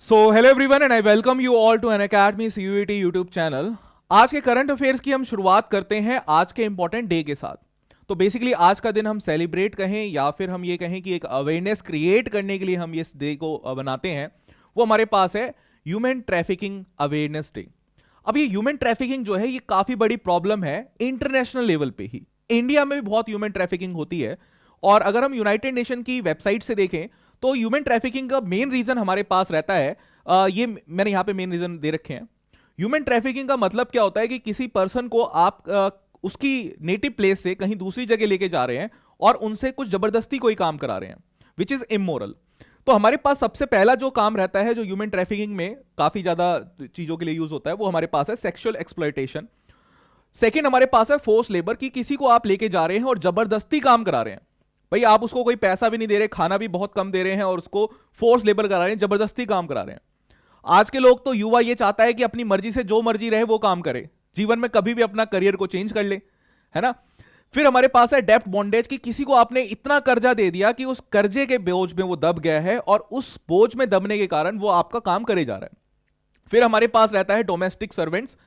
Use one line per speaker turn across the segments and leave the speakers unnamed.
So hello everyone and I welcome you all to Unacademy CUET YouTube channel. आज के current affairs की हम शुरुआत करते हैं आज के इंपॉर्टेंट डे के साथ। तो बेसिकली आज का दिन हम सेलिब्रेट कहें या फिर हम ये कहें कि एक अवेयरनेस क्रिएट करने के लिए हम इस डे को बनाते हैं, वो हमारे पास है ह्यूमन ट्रैफिकिंग अवेयरनेस डे। अब ये ह्यूमन ट्रैफिकिंग जो है ये काफी बड़ी प्रॉब्लम है इंटरनेशनल लेवल पे ही। इंडिया में भी बहुत ह्यूमन ट्रैफिकिंग होती है और अगर हम यूनाइटेड नेशन की वेबसाइट से देखें तो ह्यूमन ट्रैफिकिंग का मेन रीजन हमारे पास रहता है, ये मैंने यहां पे मेन रीजन दे रखे हैं। ह्यूमन ट्रैफिकिंग का मतलब क्या होता है कि किसी पर्सन को आप उसकी नेटिव प्लेस से कहीं दूसरी जगह लेके जा रहे हैं और उनसे कुछ जबरदस्ती कोई काम करा रहे हैं, विच इज इमोरल। तो हमारे पास सबसे पहला जो काम रहता है जो ह्यूमन ट्रैफिकिंग में काफी ज्यादा चीजों के लिए यूज होता है, वो हमारे पास है सेक्सुअल एक्सप्लॉयटेशन। सेकेंड हमारे पास है फोर्स लेबर, की किसी को आप लेके जा रहे हैं और जबरदस्ती काम करा रहे हैं। भाई आप उसको कोई पैसा भी नहीं दे रहे, खाना भी बहुत कम दे रहे हैं और उसको फोर्स लेबर करा रहे हैं, जबरदस्ती काम करा रहे हैं। आज के लोग तो युवा ये चाहता है कि अपनी मर्जी से जो मर्जी रहे वो काम करे, जीवन में कभी भी अपना करियर को चेंज कर ले, है ना। फिर हमारे पास है डेप्ट बॉन्डेज, की किसी को आपने इतना कर्जा दे दिया कि उस कर्जे के बोझ में वो दब गया है और उस बोझ में दबने के कारण वो आपका काम करे जा रहा है। फिर हमारे पास रहता है डोमेस्टिक सर्वेंट्स।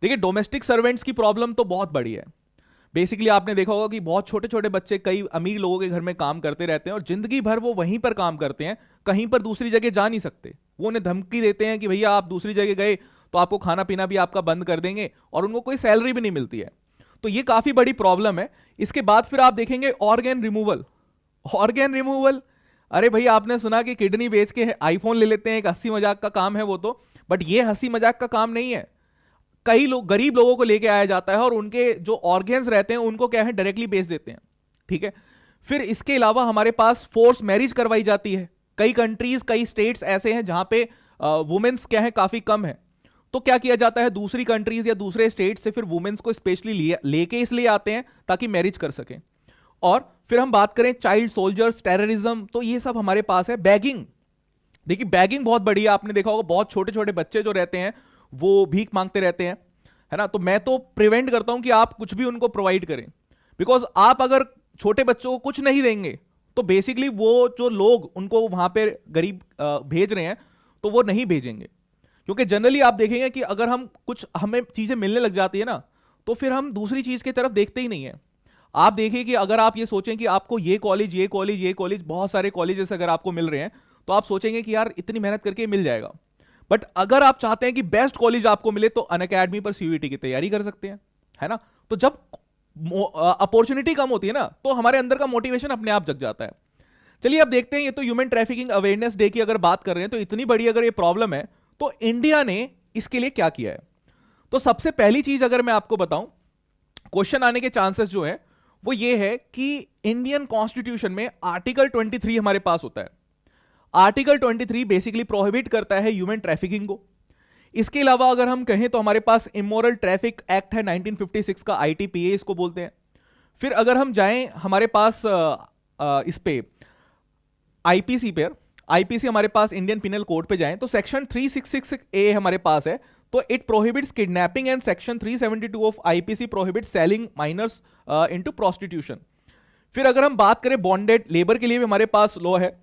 देखिए डोमेस्टिक सर्वेंट्स की प्रॉब्लम तो बहुत बड़ी है। बेसिकली आपने देखा होगा कि बहुत छोटे छोटे बच्चे कई अमीर लोगों के घर में काम करते रहते हैं और जिंदगी भर वो वहीं पर काम करते हैं, कहीं पर दूसरी जगह जा नहीं सकते। वो उन्हें धमकी देते हैं कि भैया आप दूसरी जगह गए तो आपको खाना पीना भी आपका बंद कर देंगे और उनको कोई सैलरी भी नहीं मिलती है। तो ये काफी बड़ी प्रॉब्लम है। इसके बाद फिर आप देखेंगे ऑर्गन रिमूवल। ऑर्गन रिमूवल, अरे भैया आपने सुना कि किडनी बेच के आईफोन ले लेते हैं, एक हंसी मजाक का काम है वो तो, बट ये हंसी मजाक का काम नहीं है। कई लोग गरीब लोगों को लेके आया जाता है और उनके जो ऑर्गन्स रहते हैं उनको क्या है डायरेक्टली बेच देते हैं, ठीक है। फिर इसके अलावा हमारे पास फोर्स मैरिज करवाई जाती है। कई कंट्रीज कई स्टेट्स ऐसे हैं जहां पे वुमेन्स क्या है काफी कम है। तो क्या किया जाता है, दूसरी कंट्रीज या दूसरे स्टेट से फिर वुमेन्स को स्पेशली लेके इसलिए आते हैं ताकि मैरिज कर सकें। और फिर हम बात करें चाइल्ड सोल्जर्स, टेररिज्म, तो ये सब हमारे पास है। बैगिंग, देखिए बैगिंग बहुत बड़ी है। आपने देखा होगा बहुत छोटे छोटे बच्चे जो रहते हैं वो भीख मांगते रहते हैं, है ना। तो मैं तो प्रिवेंट करता हूं कि आप कुछ भी उनको प्रोवाइड करें, बिकॉज आप अगर छोटे बच्चों को कुछ नहीं देंगे तो बेसिकली वो जो लोग उनको वहां पे गरीब भेज रहे हैं तो वो नहीं भेजेंगे। क्योंकि जनरली आप देखेंगे कि अगर हम कुछ हमें चीजें मिलने लग जाती है ना तो फिर हम दूसरी चीज की तरफ देखते ही नहीं है। आप देखिए कि अगर आप ये सोचें कि आपको ये कॉलेज ये कॉलेज ये कॉलेज, बहुत सारे कॉलेजेस अगर आपको मिल रहे हैं तो आप सोचेंगे कि यार इतनी मेहनत करके मिल जाएगा। बट अगर आप चाहते हैं कि बेस्ट कॉलेज आपको मिले तो अनअकैडमी पर सीयूईटी की तैयारी कर सकते हैं, है ना। तो जब अपॉर्चुनिटी कम होती है ना तो हमारे अंदर का मोटिवेशन अपने आप जग जाता है। चलिए अब देखते हैं, ये तो ह्यूमन ट्रैफिकिंग अवेयरनेस डे की अगर बात कर रहे हैं तो इतनी बड़ी अगर ये प्रॉब्लम है तो इंडिया ने इसके लिए क्या किया है। तो सबसे पहली चीज अगर मैं आपको बताऊं, क्वेश्चन आने के चांसेस जो है वो ये है कि इंडियन कॉन्स्टिट्यूशन में आर्टिकल 23 हमारे पास होता है। आर्टिकल 23 बेसिकली प्रोहिबिट करता है ह्यूमन ट्रैफिकिंग को। इसके अलावा अगर हम कहें तो हमारे पास इमोरल ट्रैफिक एक्ट है 1956 का, आईटीपीए इसको बोलते हैं। फिर अगर हम जाएं हमारे पास इस पे आईपीसी पर, आईपीसी हमारे पास इंडियन पिनल कोड पे जाएं तो सेक्शन 366 ए हमारे पास है। तो it prohibits kidnapping and section 372 of IPC prohibits selling minors into prostitution. फिर अगर हम बात करें बॉन्डेड लेबर के लिए भी हमारे पास लॉ है।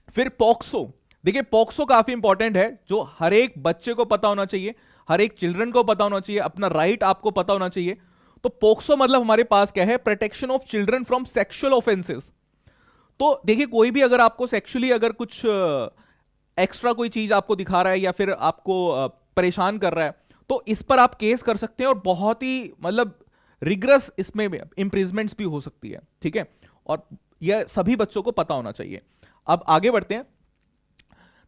फिर पॉक्सो, देखिए पॉक्सो काफी इंपॉर्टेंट है, जो हर एक बच्चे को पता होना चाहिए, हर एक चिल्ड्रन को पता होना चाहिए, अपना राइट आपको पता होना चाहिए। तो पॉक्सो मतलब हमारे पास क्या है, protection of children from sexual offences. तो देखिए कोई भी अगर आपको सेक्सुअली अगर कुछ एक्स्ट्रा कोई चीज आपको दिखा रहा है या फिर आपको परेशान कर रहा है तो इस पर आप केस कर सकते हैं और बहुत ही मतलब रिग्रेस इसमें इंप्रिजमेंट्स भी हो सकती है, ठीक है। और यह सभी बच्चों को पता होना चाहिए। अब आगे बढ़ते हैं।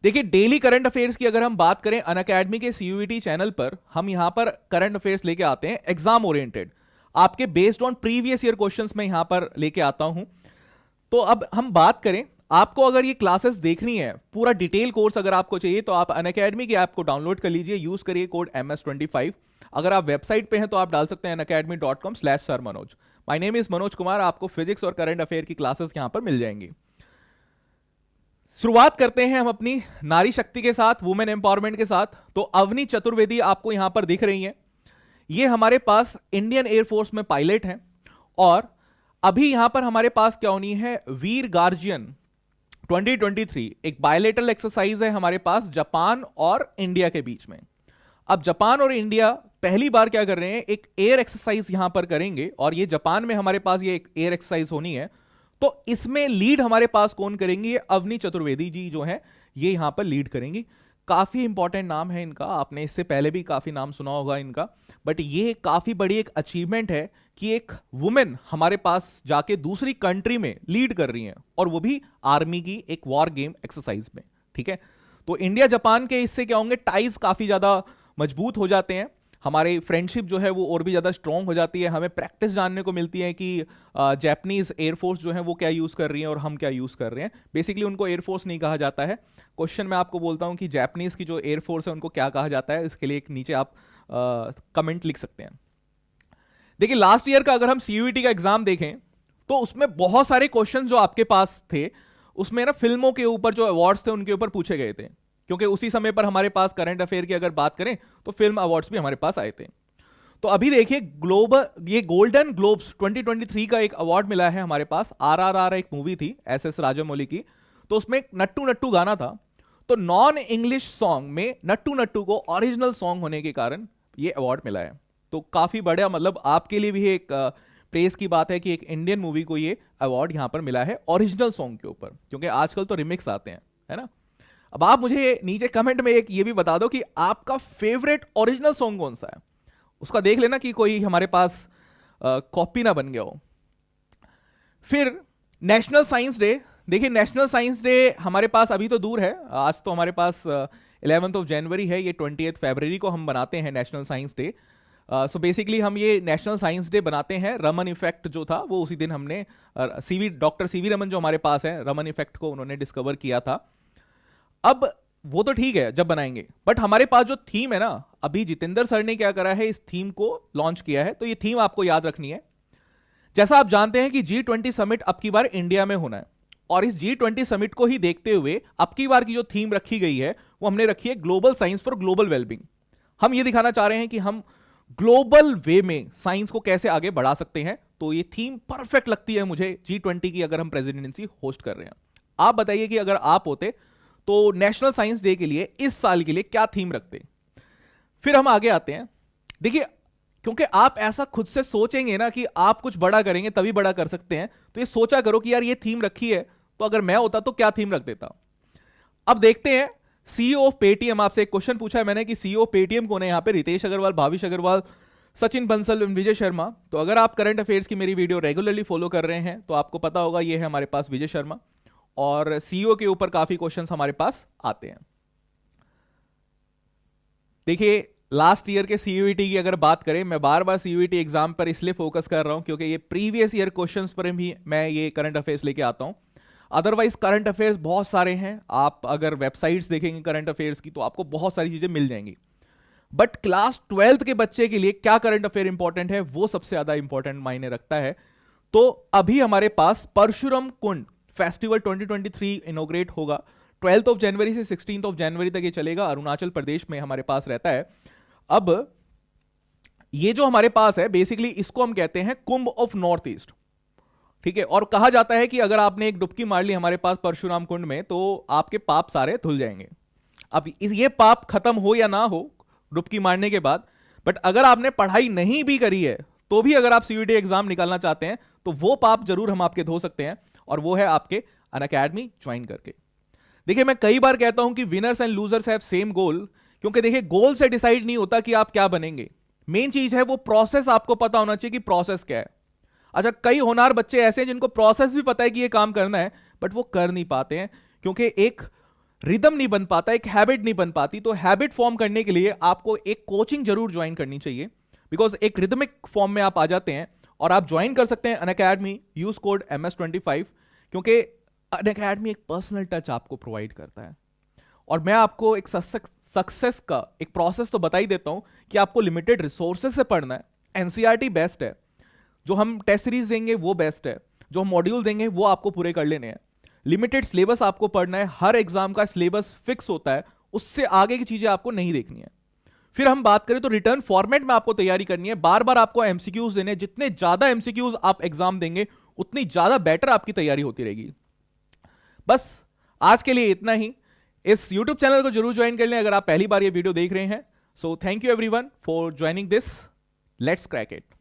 देखिए डेली करंट अफेयर्स की अगर हम बात करें अनअकैडमी के सीयूईटी चैनल पर, हम यहां पर करंट अफेयर्स लेके आते हैं एग्जाम ओरिएंटेड, आपके based on previous year questions में यहां पर लेके आता हूं। तो अब हम बात करें, आपको अगर ये क्लासेस देखनी है, पूरा डिटेल कोर्स अगर आपको चाहिए तो आप अनअकैडमी की ऐप को डाउनलोड कर लीजिए, यूज करिए कोड MS25। अगर आप वेबसाइट पे हैं तो आप डाल सकते हैं unacademy.com/sirmanoj। My name is Manoj Kumar. आपको फिजिक्स और करंट अफेयर की क्लासेस यहां पर मिल जाएंगी। शुरुआत करते हैं हम अपनी नारी शक्ति के साथ, वुमेन एम्पावरमेंट के साथ। तो अवनी चतुर्वेदी आपको यहां पर दिख रही हैं, ये हमारे पास इंडियन एयरफोर्स में पायलट हैं। और अभी यहां पर हमारे पास क्या होनी है, वीर गार्जियन। 2023 एक बायलेटरल एक्सरसाइज है हमारे पास जापान और इंडिया के बीच में। अब जापान और इंडिया पहली बार क्या कर रहे हैं, एक एयर एक्सरसाइज यहां पर करेंगे, और ये जापान में हमारे पास ये एक एयर एक्सरसाइज होनी है। तो इसमें लीड हमारे पास कौन करेंगे, ये अवनी चतुर्वेदी जी जो है ये यहां पर लीड करेंगी। काफी इंपॉर्टेंट नाम है इनका, आपने इससे पहले भी काफी नाम सुना होगा इनका, बट ये काफी बड़ी एक अचीवमेंट है कि एक वुमेन हमारे पास जाके दूसरी कंट्री में लीड कर रही है, और वो भी आर्मी की एक वॉर गेम एक्सरसाइज में। ठीक है, तो इंडिया जापान के इससे क्या होंगे, टाइज काफी ज्यादा मजबूत हो जाते हैं, हमारी फ्रेंडशिप जो है वो और भी ज़्यादा स्ट्रॉन्ग हो जाती है। हमें प्रैक्टिस जानने को मिलती है कि जापानीज एयरफोर्स जो है वो क्या यूज़ कर रही है और हम क्या यूज़ कर रहे हैं। बेसिकली उनको एयरफोर्स नहीं कहा जाता है। क्वेश्चन मैं आपको बोलता हूँ कि जापानीज की जो एयरफोर्स है उनको क्या कहा जाता है, इसके लिए एक नीचे आप कमेंट लिख सकते हैं। देखिए लास्ट ईयर का अगर हम सीयूईटी का एग्जाम देखें तो उसमें बहुत सारे क्वेश्चन जो आपके पास थे उसमें ना फिल्मों के ऊपर जो अवार्ड्स थे उनके ऊपर पूछे गए थे, क्योंकि उसी समय पर हमारे पास करंट अफेयर की अगर बात करें तो फिल्म अवार्ड्स भी हमारे पास आए थे। तो अभी देखिए ग्लोबल, ये गोल्डन ग्लोब्स 2023 का एक अवार्ड मिला है हमारे पास। आरआरआर एक मूवी थी एसएस राजामौली की, तो उसमें नट्टू नट्टू गाना था। तो नॉन इंग्लिश सॉन्ग में नट्टू नट्टू को ओरिजिनल सॉन्ग होने के कारण ये अवार्ड मिला है। तो काफी बड़ा, मतलब आपके लिए भी एक प्रेस की बात है कि एक इंडियन मूवी को ये अवार्ड यहां पर मिला है ओरिजिनल सॉन्ग के ऊपर, क्योंकि आजकल तो रिमिक्स आते हैं, है ना। अब आप मुझे नीचे कमेंट में एक ये भी बता दो कि आपका फेवरेट ओरिजिनल सॉन्ग कौन सा है, उसका देख लेना कि कोई हमारे पास कॉपी ना बन गया हो। फिर नेशनल साइंस डे, देखिए नेशनल साइंस डे हमारे पास अभी तो दूर है, आज तो हमारे पास 11th ऑफ जनवरी है, ये 20th फरवरी को हम बनाते हैं national science day. So basically हम ये नेशनल साइंस डे बनाते हैं, रमन इफेक्ट जो था वो उसी दिन हमने डॉक्टर सीवी रमन जो हमारे पास है, रमन इफेक्ट को उन्होंने डिस्कवर किया था। अब वो तो ठीक है जब बनाएंगे, बट हमारे पास जो थीम है ना, अभी जितेंद्र सर ने क्या करा है, इस थीम को लॉन्च किया है, तो ये थीम आपको याद रखनी है। जैसा आप जानते हैं कि G20 समिट अब की बार इंडिया में होना है, और इस G20 समिट को ही देखते हुए अब की बार की जो थीम रखी गई है वो हमने रखी है global science for global wellbeing. हम ये दिखाना चाह रहे हैं कि हम ग्लोबल वे में साइंस को कैसे आगे बढ़ा सकते हैं। तो ये थीम परफेक्ट लगती है मुझे G20 की, अगर हम प्रेसिडेंसी होस्ट कर रहे हैं। आप बताइए कि अगर आप होते तो नेशनल साइंस डे के लिए इस साल के लिए क्या थीम रखते। फिर हम आगे आते हैं। देखिए क्योंकि आप ऐसा खुद से सोचेंगे ना कि आप कुछ बड़ा करेंगे तभी बड़ा कर सकते हैं, तो ये सोचा करो कि यार ये थीम रखी है, तो अगर मैं होता तो क्या थीम रख देता। अब देखते हैं सीईओ ऑफ पेटीएम, आपसे एक क्वेश्चन पूछा है मैंने कि सीईओ ऑफ पेटीएम कौन है यहाँ पे, रितेश अग्रवाल, भाविश अग्रवाल, सचिन बंसल, विजय शर्मा। तो अगर आप करंट अफेयर्स की मेरी वीडियो रेगुलरली फॉलो कर रहे हैं तो आपको पता होगा ये है हमारे पास विजय शर्मा, और सीईओ के ऊपर काफी क्वेश्चंस हमारे पास आते हैं। देखिए लास्ट ईयर के सीयूईटी की अगर बात करें, मैं बार बार सीयूईटी एग्जाम पर इसलिए फोकस कर रहा हूं क्योंकि ये प्रीवियस ईयर क्वेश्चंस पर भी मैं ये करंट अफेयर्स लेके आता हूं। अदरवाइज करंट अफेयर्स बहुत सारे हैं, आप अगर वेबसाइट्स देखेंगे करंट अफेयर्स की तो आपको बहुत सारी चीजें मिल जाएंगी, बट क्लास 12th के बच्चे के लिए क्या करंट अफेयर इंपॉर्टेंट है वो सबसे ज्यादा इंपॉर्टेंट मायने रखता है। तो अभी हमारे पास परशुराम कुंड फेस्टिवल 2023 इनोग्रेट होगा, 12th ऑफ जनवरी से 16th ऑफ जनवरी तक ये चलेगा, अरुणाचल प्रदेश में हमारे पास रहता है। अब ये जो हमारे पास है बेसिकली इसको हम कहते हैं कुंभ ऑफ नॉर्थ ईस्ट, ठीक है। और कहा जाता है कि अगर आपने एक डुबकी मार ली हमारे पास परशुराम कुंड में तो आपके पाप सारे धुल जाएंगे। अब ये पाप खत्म हो या ना हो डुबकी मारने के बाद, बट अगर आपने पढ़ाई नहीं भी करी है तो भी अगर आप सीयूईटी एग्जाम निकालना चाहते हैं तो वो पाप जरूर हम आपके धो सकते हैं, और वो है आपके अनअकैडमी ज्वाइन करके। देखिए मैं कई बार कहता हूं कि winners and losers have same गोल, क्योंकि देखिए गोल से डिसाइड नहीं होता कि आप क्या बनेंगे, मेन चीज है वो प्रोसेस आपको पता होना चाहिए कि प्रोसेस क्या है। अच्छा कई होनहार बच्चे ऐसे हैं जिनको प्रोसेस भी पता है कि ये काम करना है, बट वो कर नहीं पाते हैं क्योंकि एक रिदम नहीं बन पाता, एक हैबिट नहीं बन पाती। तो हैबिट फॉर्म करने के लिए आपको एक कोचिंग जरूर ज्वाइन करनी चाहिए, बिकॉज एक रिदमिक फॉर्म में आप आ जाते हैं, और आप ज्वाइन कर सकते हैं अनअकैडमी, यूज कोड MS25, क्योंकि अनअकैडमी एक पर्सनल टच आपको प्रोवाइड करता है। और मैं आपको एक सक्सेस का एक प्रोसेस तो बता ही देता हूं कि आपको लिमिटेड रिसोर्सेज से पढ़ना है। एनसीईआरटी बेस्ट है, जो हम टेस्ट सीरीज देंगे वो बेस्ट है, जो हम मॉड्यूल देंगे वो आपको पूरे कर लेने हैं। लिमिटेड सिलेबस आपको पढ़ना है, हर एग्जाम का सिलेबस फिक्स होता है, उससे आगे की चीजें आपको नहीं देखनी है। फिर हम बात करें तो रिटर्न फॉर्मेट में आपको तैयारी करनी है, बार बार आपको एमसीक्यूज देने, जितने ज्यादा एमसीक्यूज आप एग्जाम देंगे उतनी ज्यादा बेटर आपकी तैयारी होती रहेगी। बस आज के लिए इतना ही। इस YouTube चैनल को जरूर ज्वाइन कर लें अगर आप पहली बार ये वीडियो देख रहे हैं। So thank you everyone for joining this. Let's crack it.